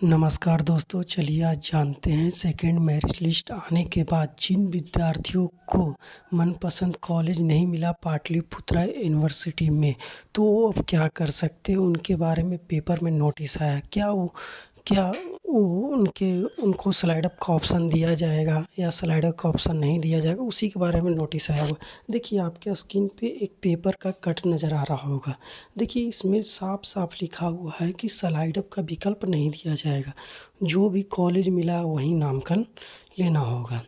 नमस्कार दोस्तों, चलिए आज जानते हैं सेकंड मेरिट लिस्ट आने के बाद जिन विद्यार्थियों को मनपसंद कॉलेज नहीं मिला पाटलिपुत्रा यूनिवर्सिटी में, तो वो अब क्या कर सकते हैं। उनके बारे में पेपर में नोटिस आया। क्या वो उनको स्लाइड अप का ऑप्शन दिया जाएगा या स्लाइड अप का ऑप्शन नहीं दिया जाएगा, उसी के बारे में नोटिस आया हुआ। देखिए, आपके स्क्रीन पे एक पेपर का कट नज़र आ रहा होगा। देखिए, इसमें साफ साफ लिखा हुआ है कि स्लाइड अप का विकल्प नहीं दिया जाएगा। जो भी कॉलेज मिला वही नामांकन लेना होगा।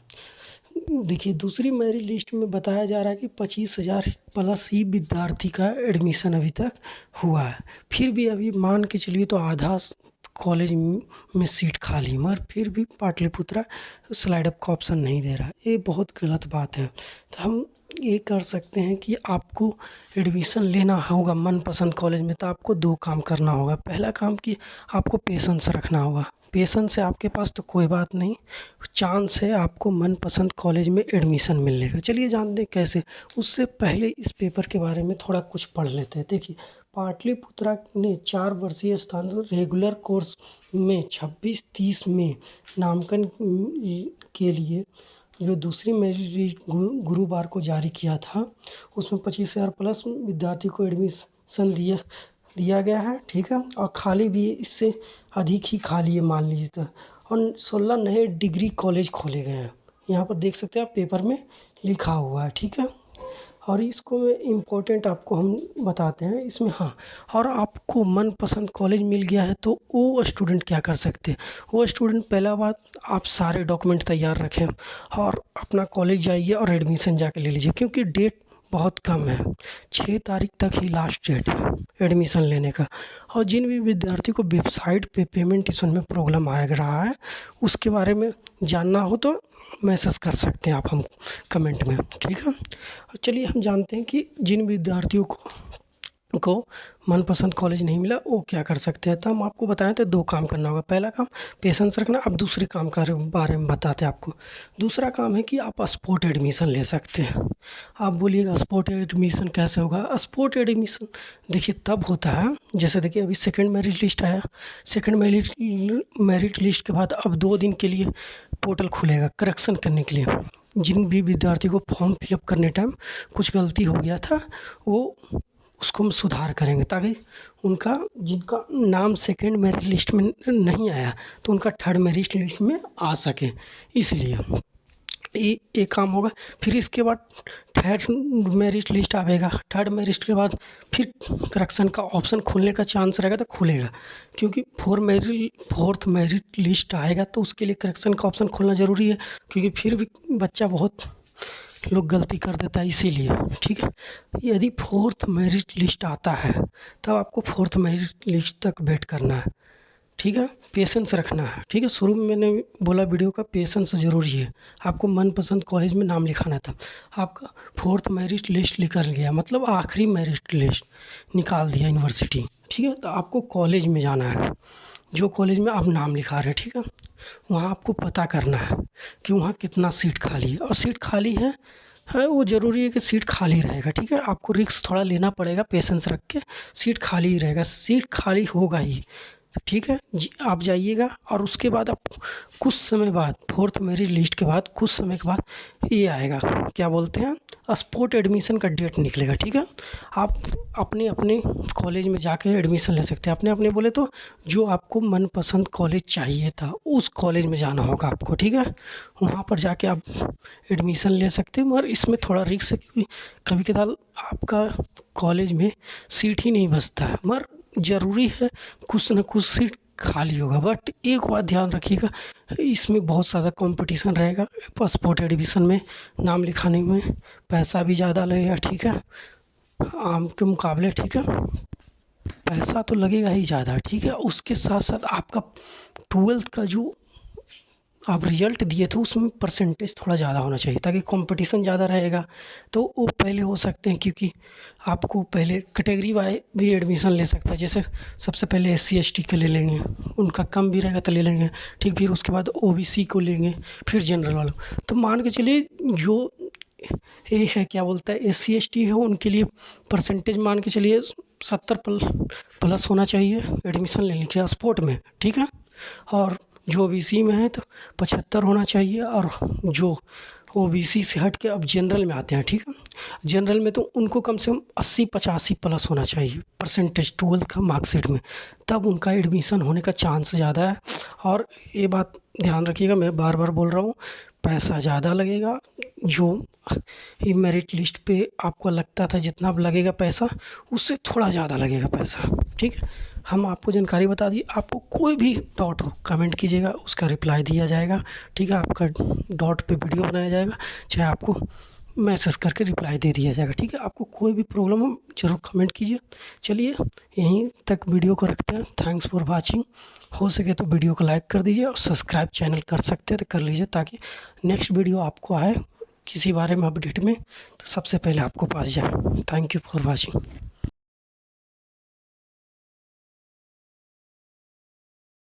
देखिए, दूसरी मेरिट लिस्ट में बताया जा रहा है कि 25,000 प्लस ही विद्यार्थी का एडमिशन अभी तक हुआ है। फिर भी अभी मान के चलिए तो आधा कॉलेज में सीट खाली, मगर फिर भी पाटलिपुत्रा स्लाइड अप का ऑप्शन नहीं दे रहा। ये बहुत गलत बात है। तो हम ये कर सकते हैं कि आपको एडमिशन लेना होगा मनपसंद कॉलेज में, तो आपको 2 काम करना होगा। पहला काम कि आपको पेशेंस रखना होगा। पेशेंस है आपके पास तो कोई बात नहीं, चांस है आपको मनपसंद कॉलेज में एडमिशन मिलने का। चलिए जानते हैं कैसे। उससे पहले इस पेपर के बारे में थोड़ा कुछ पढ़ लेते हैं। देखिए, पाटलिपुत्रा ने 4 वर्षीय स्थानांतरित रेगुलर कोर्स में 26-30 में नामांकन के लिए जो दूसरी मेरिट लिस्ट गुरुवार को जारी किया था, उसमें 25,000 प्लस विद्यार्थी को एडमिशन दिया गया है। ठीक है, और खाली भी इससे अधिक ही खाली है मान लीजिए तो। और 16 नए डिग्री कॉलेज खोले गए हैं। यहाँ पर देख सकते हैं आप, पेपर में लिखा हुआ है। ठीक है, और इसको इम्पोर्टेंट आपको हम बताते हैं इसमें। हाँ, और आपको मनपसंद कॉलेज मिल गया है तो वो स्टूडेंट क्या कर सकते हैं। वो स्टूडेंट पहला बात, आप सारे डॉक्यूमेंट तैयार रखें और अपना कॉलेज जाइए और एडमिशन जाके ले लीजिए, क्योंकि डेट बहुत कम है। 6 तारीख तक ही लास्ट डेट है एडमिशन लेने का। और जिन भी विद्यार्थी को वेबसाइट पे पेमेंट इस में प्रॉब्लम आ रहा है, उसके बारे में जानना हो तो मैसेज कर सकते हैं आप हम कमेंट में। ठीक है, चलिए हम जानते हैं कि जिन विद्यार्थियों को मनपसंद कॉलेज नहीं मिला वो क्या कर सकते हैं। तो हम आपको बताएं तो 2 काम करना होगा। पहला काम पेशेंस रखना। अब दूसरे काम के बारे में बताते हैं आपको। दूसरा काम है कि आप स्पॉट एडमिशन ले सकते हैं। आप बोलिएगा स्पॉट एडमिशन कैसे होगा। स्पॉट एडमिशन देखिए तब होता है, जैसे देखिए अभी सेकंड मेरिट लिस्ट आया। सेकंड मेरिट लिस्ट के बाद अब 2 दिन के लिए पोर्टल खुलेगा करेक्शन करने के लिए। जिन भी विद्यार्थी को फॉर्म फिलअप करने टाइम कुछ गलती हो गया था, वो उसको हम सुधार करेंगे, ताकि उनका जिनका नाम सेकंड मेरिट लिस्ट में नहीं आया तो उनका थर्ड मेरिट लिस्ट में आ सके। इसलिए ये काम होगा। फिर इसके बाद थर्ड मेरिट लिस्ट आएगा। थर्ड मेरिट के बाद फिर करेक्शन का ऑप्शन खुलने का चांस रहेगा तो खुलेगा, क्योंकि फोर्थ मेरिट लिस्ट आएगा तो उसके लिए करेक्शन का ऑप्शन खुलना ज़रूरी है, क्योंकि फिर भी बच्चा बहुत लोग गलती कर देता है इसीलिए। ठीक है, यदि फोर्थ मेरिट लिस्ट आता है तब आपको फोर्थ मेरिट लिस्ट तक वेट करना है। ठीक है, पेशेंस रखना है। ठीक है, शुरू में मैंने बोला वीडियो का पेशेंस ज़रूरी है। आपको मनपसंद कॉलेज में नाम लिखाना था, आपका फोर्थ मेरिट लिस्ट निकल गया, मतलब आखिरी मेरिट लिस्ट निकाल दिया यूनिवर्सिटी। ठीक है, तो आपको कॉलेज में जाना है, जो कॉलेज में आप नाम लिखा रहे हैं। ठीक है, वहाँ आपको पता करना है कि वहाँ कितना सीट खाली है, और सीट खाली है वो ज़रूरी है कि सीट खाली रहेगा। ठीक है, आपको रिस्क थोड़ा लेना पड़ेगा, पेशेंस रख के। सीट खाली ही रहेगा, सीट खाली होगा ही। ठीक है जी, आप जाइएगा और उसके बाद आप कुछ समय बाद फोर्थ मेरिट लिस्ट के बाद कुछ समय के बाद ये आएगा, क्या बोलते हैं, स्पॉट एडमिशन का डेट निकलेगा। ठीक है, आप अपने अपने कॉलेज में जाके एडमिशन ले सकते हैं। अपने अपने बोले तो जो आपको मनपसंद कॉलेज चाहिए था उस कॉलेज में जाना होगा आपको। ठीक है, वहाँ पर जाके आप एडमिशन ले सकते हैं, मगर इसमें थोड़ा रिस्क है, क्योंकि कभी कभार आपका कॉलेज में सीट ही नहीं बचता है, मगर ज़रूरी है कुछ न कुछ सीट खाली होगा। बट एक बात ध्यान रखिएगा, इसमें बहुत ज़्यादा कंपटीशन रहेगा। पासपोर्ट एडमिशन में नाम लिखाने में पैसा भी ज़्यादा लगेगा। ठीक है, आम के मुकाबले। ठीक है, पैसा तो लगेगा ही ज़्यादा। ठीक है, उसके साथ साथ आपका 12th का जो आप रिजल्ट दिए थे उसमें परसेंटेज थोड़ा ज़्यादा होना चाहिए, ताकि कंपटीशन ज़्यादा रहेगा तो वो पहले हो सकते हैं। क्योंकि आपको पहले कैटेगरी वाइज भी एडमिशन ले सकता है। जैसे सबसे पहले SC ST के ले लेंगे, उनका कम भी रहेगा तो ले लेंगे। ठीक, फिर उसके बाद OBC को लेंगे, फिर जनरल वालों। तो मान के चलिए जो ये है, क्या बोलता है, SC ST है, उनके लिए परसेंटेज मान के चलिए 70 प्लस होना चाहिए एडमिशन लेने के स्पोर्ट में। ठीक है, और जो ओबीसी में है तो 75 होना चाहिए, और जो ओबीसी से हट के अब जनरल में आते हैं, ठीक है, जनरल में तो उनको कम से कम 80-85 प्लस होना चाहिए परसेंटेज 12th का मार्कशीट में, तब उनका एडमिशन होने का चांस ज़्यादा है। और ये बात ध्यान रखिएगा, मैं बार बार बोल रहा हूँ, पैसा ज़्यादा लगेगा। जो ये मेरिट लिस्ट पे आपको लगता था जितना लगेगा पैसा, उससे थोड़ा ज़्यादा लगेगा पैसा, ठीक है। हम आपको जानकारी बता दी, आपको कोई भी डाउट हो कमेंट कीजिएगा, उसका रिप्लाई दिया जाएगा, ठीक है। आपका डाउट पे वीडियो बनाया जाएगा, चाहे आपको मैसेज करके रिप्लाई दे दिया जाएगा, ठीक है। आपको कोई भी प्रॉब्लम हो ज़रूर कमेंट कीजिए। चलिए यहीं तक वीडियो को रखते हैं। Thanks for watching. हो सके तो वीडियो को लाइक कर दीजिए, और सब्सक्राइब चैनल कर सकते हैं तो कर लीजिए, ताकि नेक्स्ट वीडियो आपको आए किसी बारे में अपडेट में तो सबसे पहले आपको पास जाए। Thank you for watching.